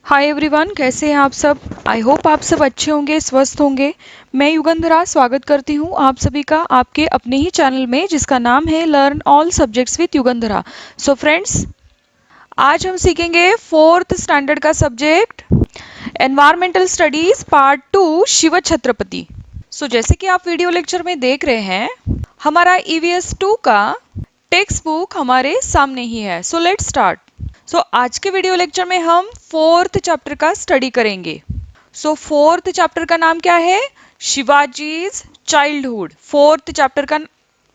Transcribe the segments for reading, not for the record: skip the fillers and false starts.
Hi everyone, कैसे हैं आप सब। आई होप आप सब अच्छे होंगे, स्वस्थ होंगे। मैं युगंधरा स्वागत करती हूँ आप सभी का आपके अपने ही चैनल में, जिसका नाम है learn all subjects with Yugandhara. So friends, आज हम सीखेंगे फोर्थ स्टैंडर्ड का subject environmental studies part 2 Shiv Chhatrapati. So जैसे कि आप वीडियो लेक्चर में देख रहे हैं, हमारा ईवीएस 2 का टेक्स्ट बुक हमारे सामने ही है। So let's start. आज के वीडियो लेक्चर में हम फोर्थ चैप्टर का स्टडी करेंगे। फोर्थ चैप्टर का नाम क्या है? शिवाजीज चाइल्डहुड। फोर्थ चैप्टर का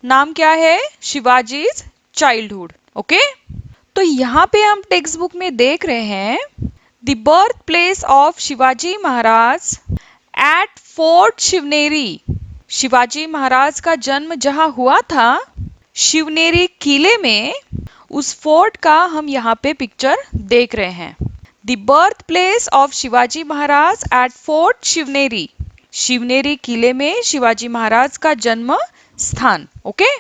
नाम क्या है? शिवाजीज चाइल्डहुड। ओके, तो यहाँ पे हम टेक्स्ट बुक में देख रहे हैं the birth place of Shivaji Maharaj at fort Shivneri. Shivaji Maharaj का जन्म जहाँ हुआ था शिवनेरी किले में, उस फोर्ट का हम यहाँ पे पिक्चर देख रहे हैं। The birth place of Shivaji Maharaj at fort Shivneri. Shivneri किले में शिवाजी महाराज का जन्म स्थान। Okay,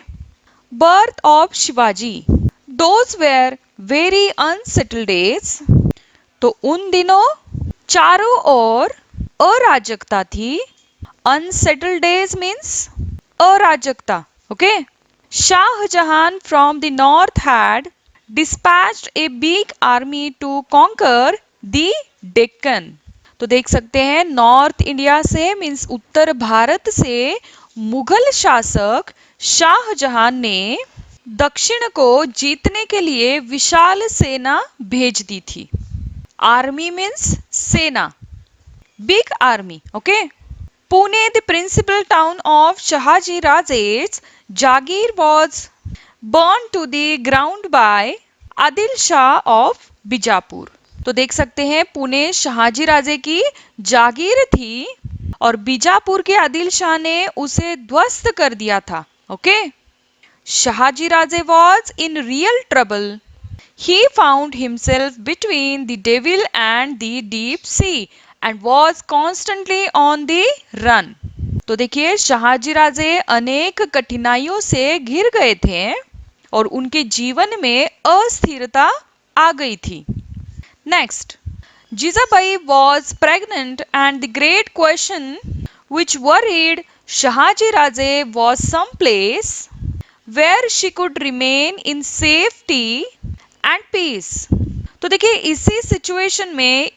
birth of Shivaji. Those were very unsettled days. तो उन दिनों चारों ओर अराजकता थी। अनसेटल्ड डेज मीन्स अराजकता। Okay, Shahjahan from the north had dispatched a big army to conquer the Deccan। तो देख सकते हैं, नॉर्थ इंडिया से मीन्स उत्तर भारत से मुगल शासक शाहजहां ने दक्षिण को जीतने के लिए विशाल सेना भेज दी थी। आर्मी मीन्स सेना, big army. Okay, Pune, the principal town of Shahaji Raje's Jagir, was burned to the ground by Adil Shah of Bijapur। तो देख सकते हैं, पुणे शाहजी राजे की जागीर थी और बीजापुर के आदिल शाह ने उसे ध्वस्त कर दिया था। Okay, Shahji Raje was in real trouble। He found himself between the devil and the deep sea and was constantly on the run। तो देखिए, शाहजी राजे अनेक कठिनाइयों से घिर गए थे और उनके जीवन में अस्थिरता आ गई थी। Next, Jijabai was pregnant and the great question which worried Shahaji Raje was some place where she could remain in safety and peace। तो देखिए, इसी सिचुएशन में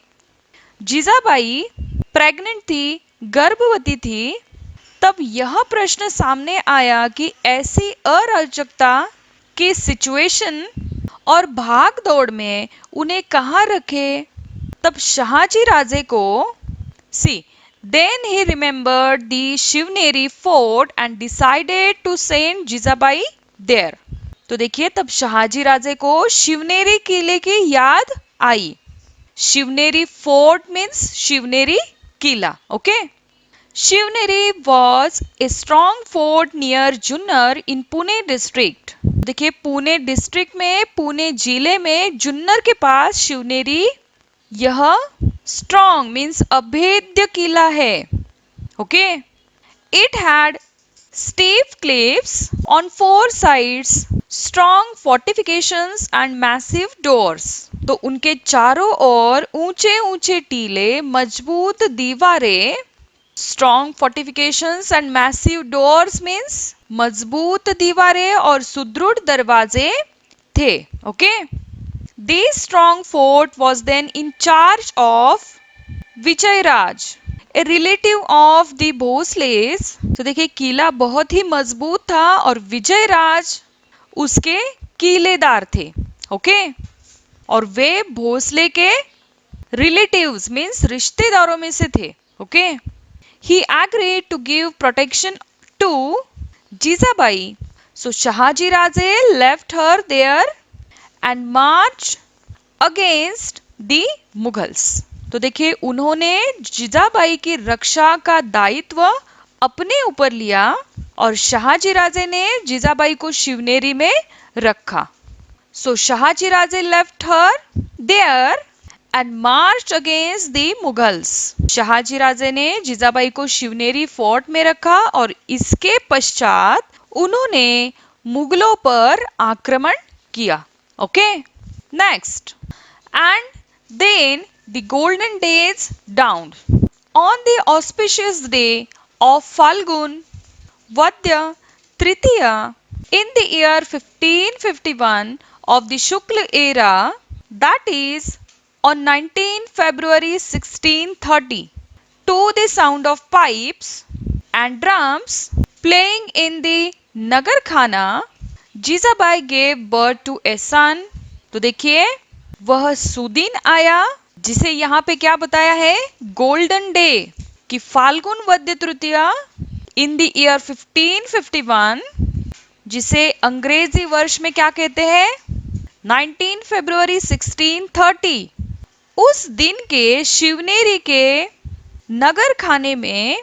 जीजाबाई प्रेग्नेंट थी, गर्भवती थी। तब यह प्रश्न सामने आया कि ऐसी अराजकता की सिचुएशन और भाग दौड़ में उन्हें कहाँ रखे। तब शाहजी राजे को Then he remembered the Shivneri fort and decided to send Jijabai there। तो देखिए, तब शाहजी राजे को शिवनेरी किले की याद आई। शिवनेरी फोर्ट मीन्स शिवनेरी किला। Okay, Shivneri was a strong fort near Junnar in Pune district. देखिए, पुणे डिस्ट्रिक्ट में, पुणे जिले में जुन्नर के पास शिवनेरी, यह स्ट्रॉन्ग मीन्स अभेद्य किला है। Okay, it had steep cliffs on four sides, strong fortifications and massive doors। तो उनके चारों ओर ऊंचे ऊंचे टीले, मजबूत दीवारें। Strong fortifications and massive doors means मजबूत दीवारें और सुदृढ़ दरवाजे थे। Okay, this strong fort was then in charge of Vijayraj, a relative of the Bhosales. तो देखिए, किला बहुत ही मजबूत था और विजयराज उसके किलेदार थे। ओके, और वे भोसले के रिलेटिव्स मीन्स रिश्तेदारों में से थे। Okay, he agreed to give protection to Jijabai. So Shahaji Raje left her there and march against the Mughals. तो देखिए, उन्होंने जीजाबाई की रक्षा का दायित्व अपने ऊपर लिया और शाहजी राजे ने जीजाबाई को शिवनेरी में रखा। So Shahaji Raje left her there and march against the Mughals. Shahaji Raje ने जीजाबाई को शिवनेरी फोर्ट में रखा और इसके पश्चात उन्होंने मुगलों पर आक्रमण किया। Okay, next, and then The golden days dawned. On the auspicious day of Falgun Vadya Tritiya in the year 1551 of the Shukla era, that is on 19 February 1630, to the sound of pipes and drums playing in the Nagar Khana, Jijabai gave birth to a son. तो देखिए वह सुदीन आया जिसे यहाँ पे क्या बताया है, गोल्डन डे, कि फाल्गुन वद्य तृतीया इन द ईयर 1551, जिसे अंग्रेजी वर्ष में क्या कहते हैं, 19 फरवरी 1630, उस दिन के शिवनेरी के नगर खाने में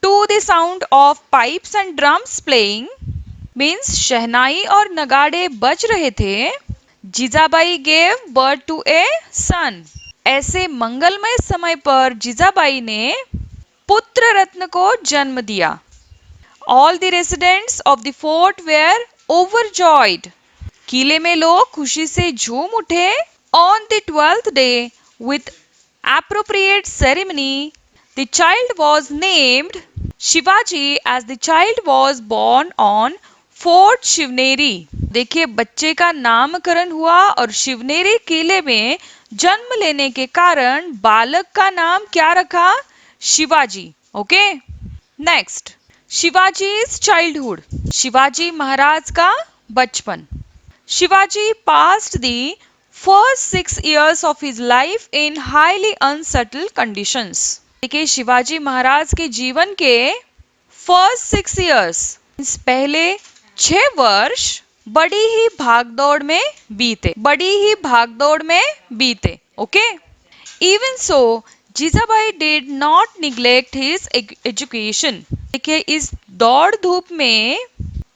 to the sound of pipes and drums playing means शहनाई और नगाड़े बज रहे थे, Jijabai gave birth to a son. ऐसे मंगलमय समय पर जीजाबाई ने पुत्र रत्न को जन्म दिया। All the residents of the fort were overjoyed, किले में लोग खुशी से झूम उठे। On the 12th day with appropriate ceremony the child was named Shivaji as the child was born on fort Shivneri. देखिए बच्चे का नामकरण हुआ और शिवनेरी किले में जन्म लेने के कारण बालक का नाम क्या रखा, Shivaji. Okay, next, Shivaji's childhood, Shivaji Maharaj का बचपन। Shivaji passed the first 6 years of his life in highly unsettled conditions। देखिए शिवाजी महाराज के जीवन के फर्स्ट 6 years पहले 6 वर्ष बड़ी ही भागदौड़ में बीते, okay. Even so Jijabai did not neglect his education. देखिए इस दौड़ धूप में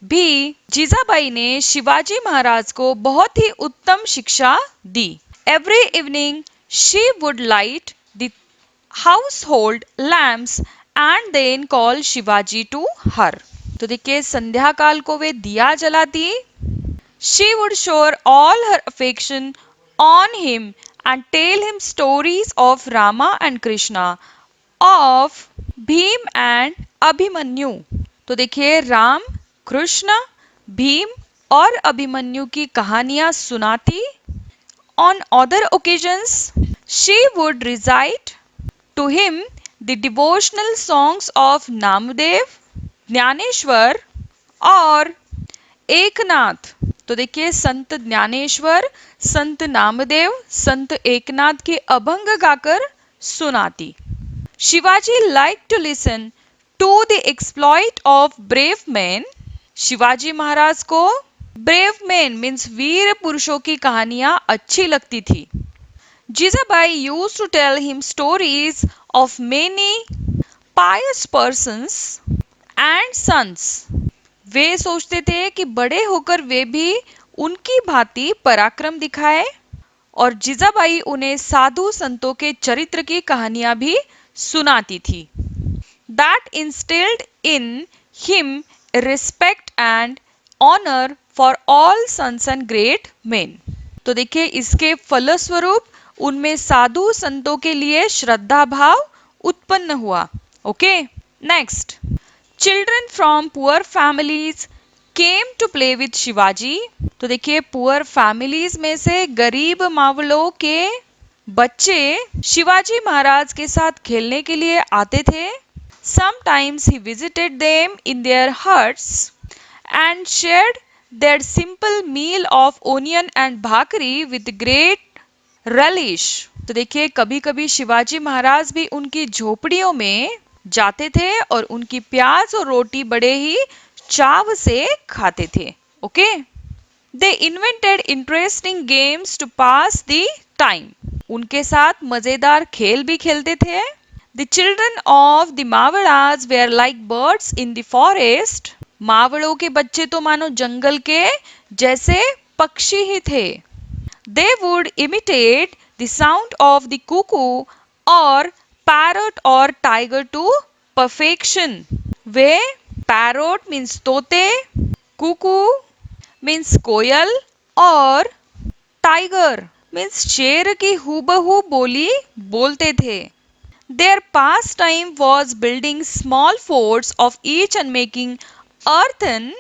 भी जीजाबाई ने शिवाजी महाराज को बहुत ही उत्तम शिक्षा दी। Every evening she would light the household lamps and then call Shivaji to her. तो देखिए संध्या काल को वे दिया जलाती। She would shower all her affection on him and tell him stories of Rama and Krishna, of Bhim and Abhimanyu। तो देखिए राम, कृष्ण, भीम और अभिमन्यु की कहानियां सुनाती। On other occasions, she would recite to him the devotional songs of Namdev, Dnyaneshwar और एकनाथ। तो देखिए संत ज्ञानेश्वर, संत नामदेव, संत एकनाथ के अभंग गाकर सुनाती। Shivaji like to listen to the exploit of brave man. Shivaji Maharaj को ब्रेव मैन मीन्स वीर पुरुषों की कहानियां अच्छी लगती थी। Jijabai used to tell him stories of many pious persons and sons. वे सोचते थे कि बड़े होकर वे भी उनकी भांति पराक्रम दिखाए, और जीजाबाई उन्हें साधु संतों के चरित्र की कहानियां भी सुनाती थी। That instilled in him respect and honor for all sons and great men। तो देखिए इसके फलस्वरूप उनमें साधु संतों के लिए श्रद्धा भाव उत्पन्न हुआ। Okay, next, children from poor families came to play with Shivaji. तो देखिए पुअर फैमिलीज में से गरीब मावलों के बच्चे शिवाजी महाराज के साथ खेलने के लिए आते थे। Sometimes he visited them in their huts and shared their simple meal of onion and bhakri with great relish। तो देखिए कभी कभी शिवाजी महाराज भी उनकी झोपड़ियों में जाते थे और उनकी प्याज और रोटी बड़े ही चाव से खाते थे। Okay, they invented interesting games to pass the time. उनके साथ मजेदार खेल भी खेलते थे। The children of the Mavadas were like birds in the forest। मावड़ों के बच्चे तो मानो जंगल के जैसे पक्षी ही थे। They would imitate the sound of the cuckoo or parrot or tiger to perfection। Way parrot means तोते, cuckoo means कोयल और tiger मीन्स शेर की हूबहू बोली बोलते थे। Their pastime was building small forts of each and making earthen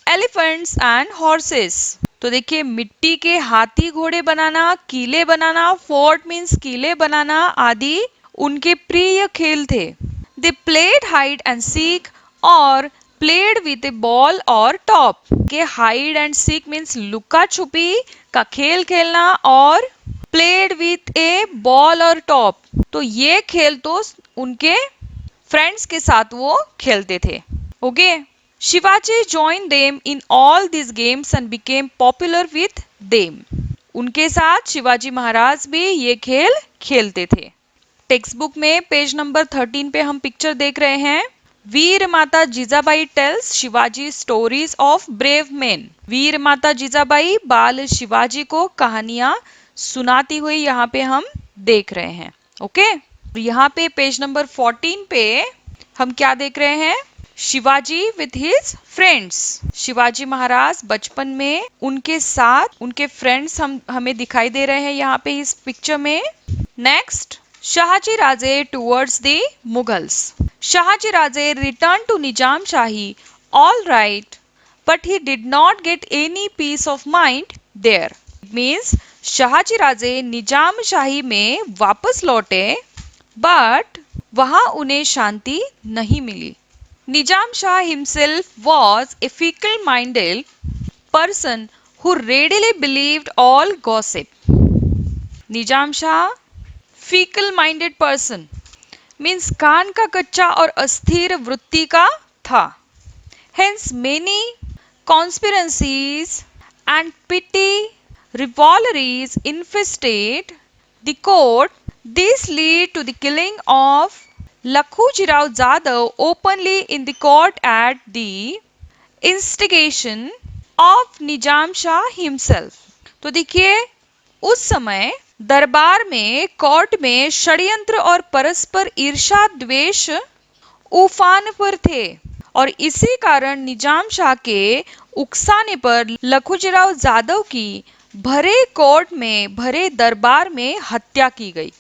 elephants and horses। तो देखिए मिट्टी के हाथी घोड़े बनाना, किले बनाना, फोर्ट मीन्स किले बनाना आदि उनके प्रिय खेल थे। They played hide and seek और played with a ball और top। के हाइड एंड सीक मीन्स लुका छुपी का खेल खेलना और प्लेड विथ ए बॉल और टॉप, तो ये खेल तो उनके फ्रेंड्स के साथ वो खेलते थे। Okay, Shivaji join them in all this games and became popular with them. उनके साथ शिवाजी महाराज भी ये खेल खेलते थे। टेक्स्ट बुक में पेज नंबर 13 पे हम पिक्चर देख रहे हैं। वीर माता Jijabai tells Shivaji stories of brave men. वीर माता जीजाबाई बाल शिवाजी को कहानियां सुनाती हुई यहाँ पे हम देख रहे हैं। ओके, यहाँ पे पेज नंबर 14 पे हम क्या देख रहे हैं? Shivaji with his friends. Shivaji Maharaj बचपन में उनके साथ उनके फ्रेंड्स हमें दिखाई दे रहे हैं यहाँ पे इस पिक्चर में। Next, Shahaji Raje towards the Mughals. Shahaji Raje returned to Nizam Shahi, all right, but he did not get any peace of mind there. It means Shahaji Raje निजाम शाही में वापस लौटे, but वहाँ उन्हें शांति नहीं मिली। निजाम Shah himself was a fickle-minded person who readily believed all gossip. Nizam Shah fickle minded person means कान का कच्चा और अस्थिर वृत्ति का था। Hence many conspiracies and petty rivalries infested the court. This lead to the killing of Lakhujirao Jadhav openly in the court at the instigation of Nizam Shah himself. तो देखिए उस समय दरबार में कोर्ट में षड्यंत्र और परस्पर ईर्ष्या द्वेष उफान पर थे और इसी कारण निजाम शाह के उकसाने पर लखुजीराव जाधव की भरे कोर्ट में भरे दरबार में हत्या की गई।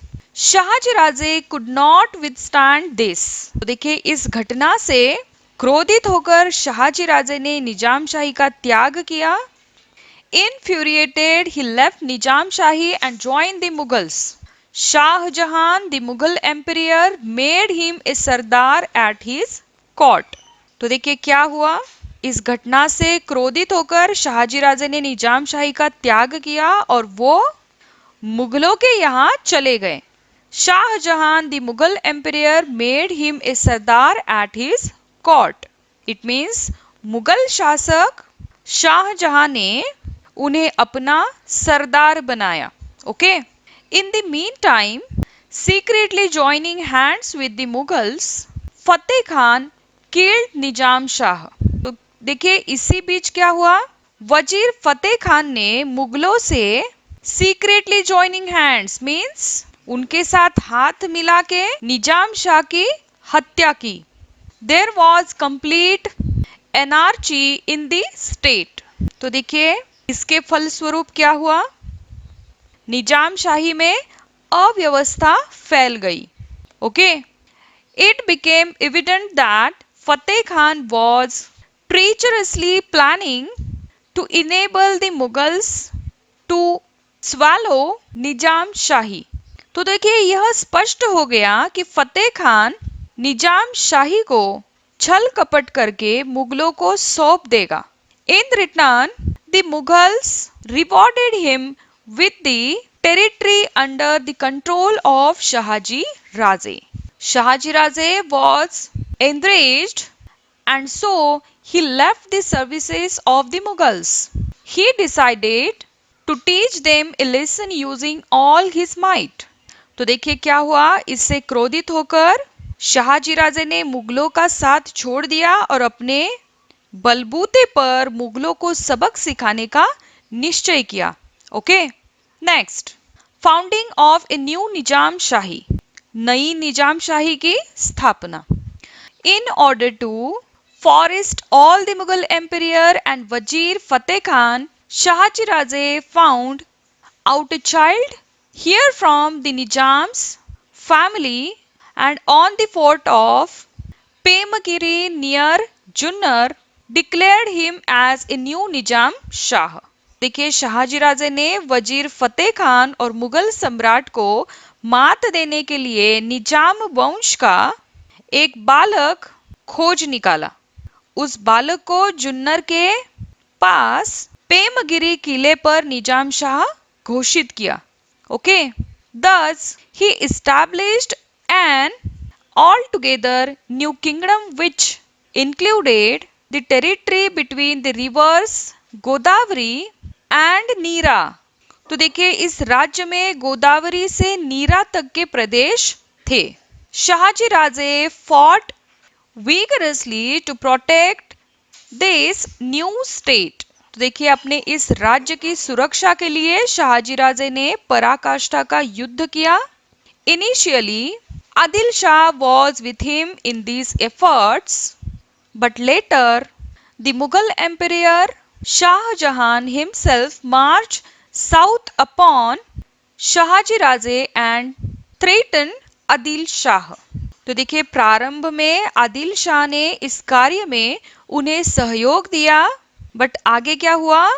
शाहजी राजे कुड नॉट विथस्टैंड दिस। तो देखिए इस घटना से क्रोधित होकर शाहजी राजे ने निजाम शाही का त्याग किया। Infuriated, he left Nizam Shahi and joined the Mughals. Shah Jahan, the Mughal emperor, made him a Sardar at his court. तो देखिए क्या हुआ? इस घटना से क्रोधित होकर शाहजी राजे ने निजाम शाही का त्याग किया और वो मुगलों के यहाँ चले गए। Shahjahan, the Mughal emperor, made him a Sardar at his court. It means Mughal शासक शाहजहां ने उन्हें अपना सरदार बनाया। Okay, in the mean time secretly joining hands with the Mughals, Fateh Khan killed Nizam Shah. तो देखिए इसी बीच क्या हुआ? वजीर फतेह खान ने मुगलों से सीक्रेटली जॉइनिंग हैंड्स मीन्स उनके साथ हाथ मिला के निजाम शाह की हत्या की। There was complete anarchy in the state. तो देखिए इसके फलस्वरूप क्या हुआ? निजाम शाही में अव्यवस्था फैल गई। Okay, it became evident that Fateh Khan was treacherously planning to enable the Mughals to swallow निजाम शाही। तो देखिए यह स्पष्ट हो गया कि फतेह खान निजाम शाही को छल कपट करके मुगलों को सौंप देगा। In return, the Mughals rewarded him with the territory under the control of Shahaji Raje. Shahaji Raje was enraged and so he left the services of the Mughals. He decided to teach them a lesson using all his might. तो देखिए क्या हुआ? इससे क्रोधित होकर शाहजी राजे ने मुगलों का साथ छोड़ दिया और अपने बलबूते पर मुगलों को सबक सिखाने का निश्चय किया। Okay, next, founding of a new Nizam Shahi, नई निजाम शाही की स्थापना। In order to forestall all the Mughal emperor and वजीर Fateh Khan, Shahaji Raje found out a child here from the Nizam's family and on the fort of Pemagiri near Junnar declared him as a new Nizam Shah. देखिए शहाजी राजे ने वजीर फतेह खान और मुगल सम्राट को मात देने के लिए निजाम वंश का एक बालक खोज निकाला। उस बालक को जुन्नर के पास पेमगिरी किले पर निजाम शाह घोषित किया। Okay, thus he established an altogether new kingdom which included the territory between the rivers Godavari and Nira. तो देखिए इस राज्य में गोदावरी से नीरा तक के प्रदेश थे। शहाजी राजे fought vigorously to protect this new state। तो देखिए अपने इस राज्य की सुरक्षा के लिए शहाजी राजे ने पराकाष्ठा का युद्ध किया। Initially, Adil Shah was with him in these efforts, but later the Mughal Emperor Shah Jahan himself marched south upon Shahaji Raje and threatened Adil Shah। तो देखिए प्रारंभ में आदिल शाह ने इस कार्य में उन्हें सहयोग दिया, बट आगे क्या हुआ?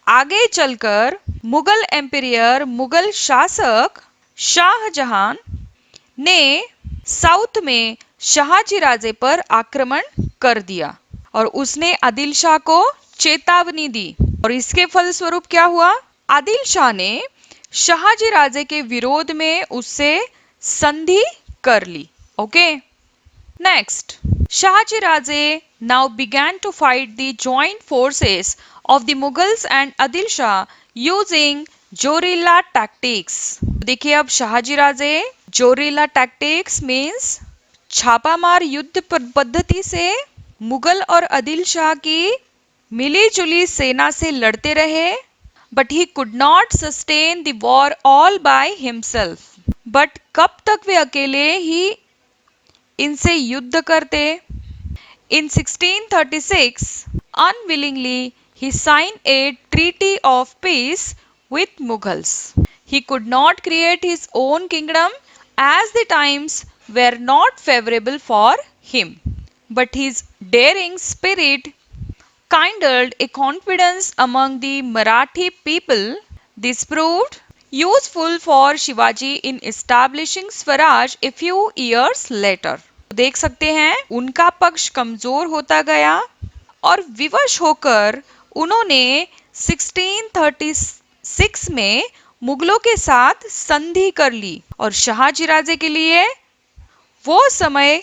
आगे चलकर मुगल एम्पियर मुगल शासक शाहजहां ने साउथ में शहाजी राजे पर आक्रमण कर दिया और उसने आदिल शाह को चेतावनी दी और इसके फलस्वरूप क्या हुआ? आदिल शाह ने शहाजी राजे के विरोध में उससे संधि कर ली। Okay, next, Shahaji Raje now began to fight the joint forces of the Mughals and Adil Shah using guerrilla tactics. देखिए अब Shahaji Raje guerrilla tactics means छापामार युद्ध पद्धति से मुगल और आदिल शाह की मिली-जुली सेना से लड़ते रहे, but he could not sustain the war all by himself. But कब तक वे अकेले ही इनसे युद्ध करते? In 1636, unwillingly he signed a treaty of peace with Mughals. He could not create his own kingdom as the times were not favorable for him. But his daring spirit kindled a confidence among the Marathi people. This proved useful for Shivaji in establishing Swaraj a few years later. देख सकते हैं उनका पक्ष कमजोर होता गया और विवश होकर उन्होंने 1636 में मुगलों के साथ संधि कर ली और शहाजी राजे के लिए वो समय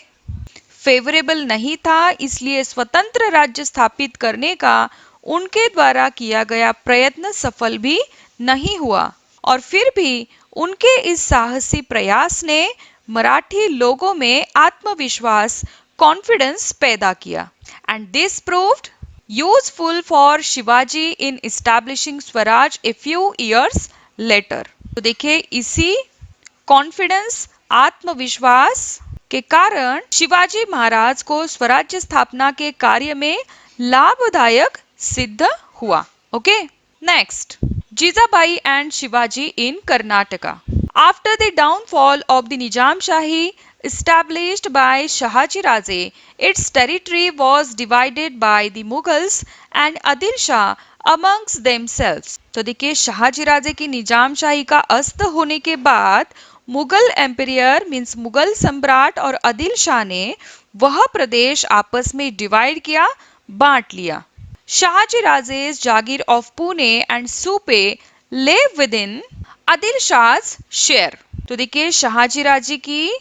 फेवरेबल नहीं था, इसलिए स्वतंत्र राज्य स्थापित करने का उनके द्वारा किया गया प्रयत्न सफल भी नहीं हुआ। और फिर भी उनके इस साहसी प्रयास ने मराठी लोगों में आत्मविश्वास कॉन्फिडेंस पैदा किया and this proved useful for Shivaji in establishing Swaraj a few years later. तो देखिए इसी कॉन्फिडेंस आत्मविश्वास के कारण शिवाजी महाराज को स्वराज्य स्थापना के कार्य में लाभदायक सिद्ध हुआ। Okay, next, Jijabai and Shivaji in Karnataka. After the downfall of the Nizam Shahi established by Shahaji Raje, its territory was divided by the Mughals and Adil Shah amongst themselves। तो देखिए शाहजी राजे की निजाम शाही का अस्त होने के बाद मुगल एम्पियर मीन्स मुगल सम्राट और आदिल शाह ने वह प्रदेश आपस में डिवाइड किया, बांट लिया। Shahaji Raje's jagir of Pune and Supe live within Adil Shah's share. तो देखिए शाहजी राजे की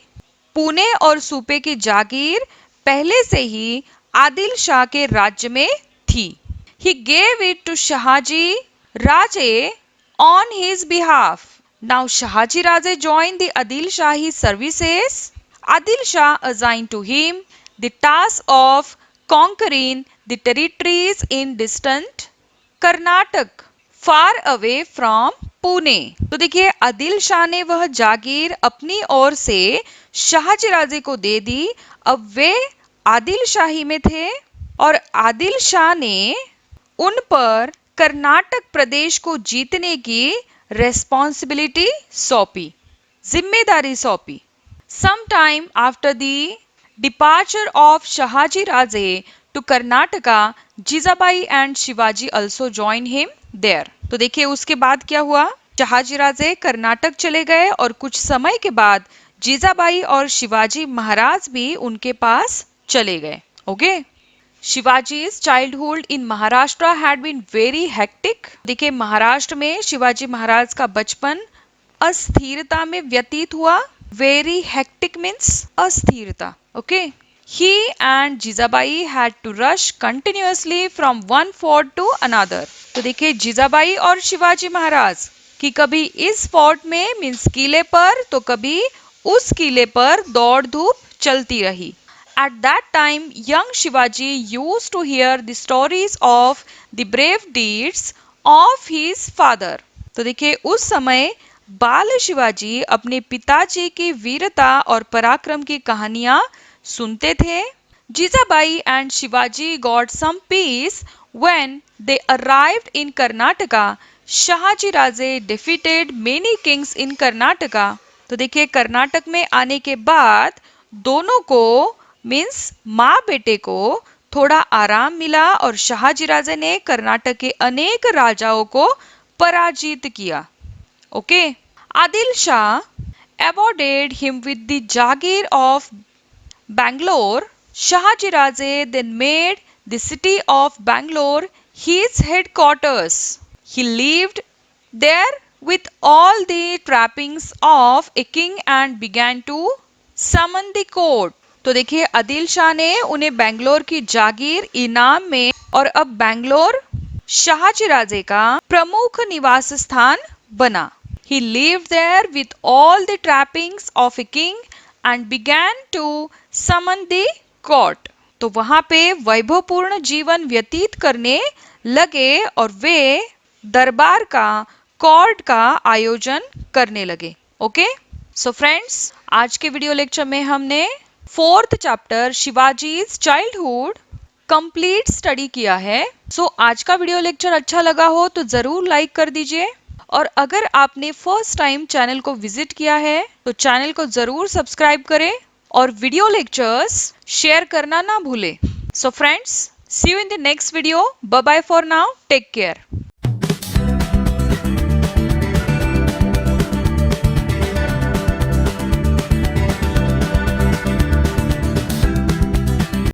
पुणे और सूपे की जागीर पहले से ही आदिल शाह के राज्य में थी। He gave it to Shahaji Raje on his behalf. Now Shahaji Raje joined the Adil Shahi services. Adil Shah assigned to him the task of conquering the territories in distant Karnataka, far away from Pune. तो देखिए आदिल शाह ने वह जागीर अपनी ओर से शाहजी राजे को दे दी। अब वे आदिल शाही में थे और आदिल शाह ने उन पर कर्नाटक प्रदेश को जीतने की रेस्पॉन्सिबिलिटी सौंपी, जिम्मेदारी सौंपी। Some time after the departure of Shahaji Raje to Karnataka, Jijabai and Shivaji also join him there. तो देखिए उसके बाद क्या हुआ, शहाजी राजे कर्नाटक चले गए और कुछ समय के बाद जीजाबाई और शिवाजी महाराज भी उनके पास चले गए। Okay. शिवाजी's childhood in Maharashtra had been very hectic। देखिए महाराष्ट्र में शिवाजी महाराज का बचपन अस्थिरता में व्यतीत हुआ। Very hectic means अस्थिरता। Okay. He and Jijabai had to rush continuously from one fort to another। तो देखिए जीजाबाई और शिवाजी महाराज कि कभी इस फोर्ट में मीन्स किले पर तो कभी उस किले पर दौड़ धूप चलती रही। At that time, young Shivaji used to hear the stories of the brave deeds of his father। तो देखिए उस समय बाल शिवाजी अपने पिताजी की वीरता और पराक्रम की कहानियां सुनते थे। Jijabai and Shivaji got some peace when they arrived in Karnataka। Shahaji Raje defeated many kings in Karnataka। तो देखिए कर्नाटक में आने के बाद दोनों को मीन्स माँ बेटे को थोड़ा आराम मिला और शाहजी राजे ने कर्नाटक के अनेक राजाओं को पराजित किया। Okay. Adil Shah awarded him with the jagir of Bangalore. Shahji Raje then made the city of Bangalore his headquarters। He lived there with all the trappings of a king and began to summon the court। तो देखिए आदिल शाह ने उन्हें बेंगलोर की जागीर इनाम में और अब बेंगलोर शाहजी राजे का प्रमुख निवास स्थान बना। He lived there with all the trappings of a king and began to summon the court। तो वहां पे वैभवपूर्ण जीवन व्यतीत करने लगे और वे दरबार का कोर्ट का आयोजन करने लगे। ओके। सो फ्रेंड्स आज के वीडियो लेक्चर में हमने 4th chapter Shivaji's childhood complete study किया है। आज का वीडियो लेक्चर अच्छा लगा हो तो जरूर लाइक कर दीजिए और अगर आपने फर्स्ट टाइम चैनल को विजिट किया है तो चैनल को जरूर सब्सक्राइब करें और वीडियो लेक्चर्स शेयर करना ना भूलें। So friends see you in the next video. Bye bye for now, take care.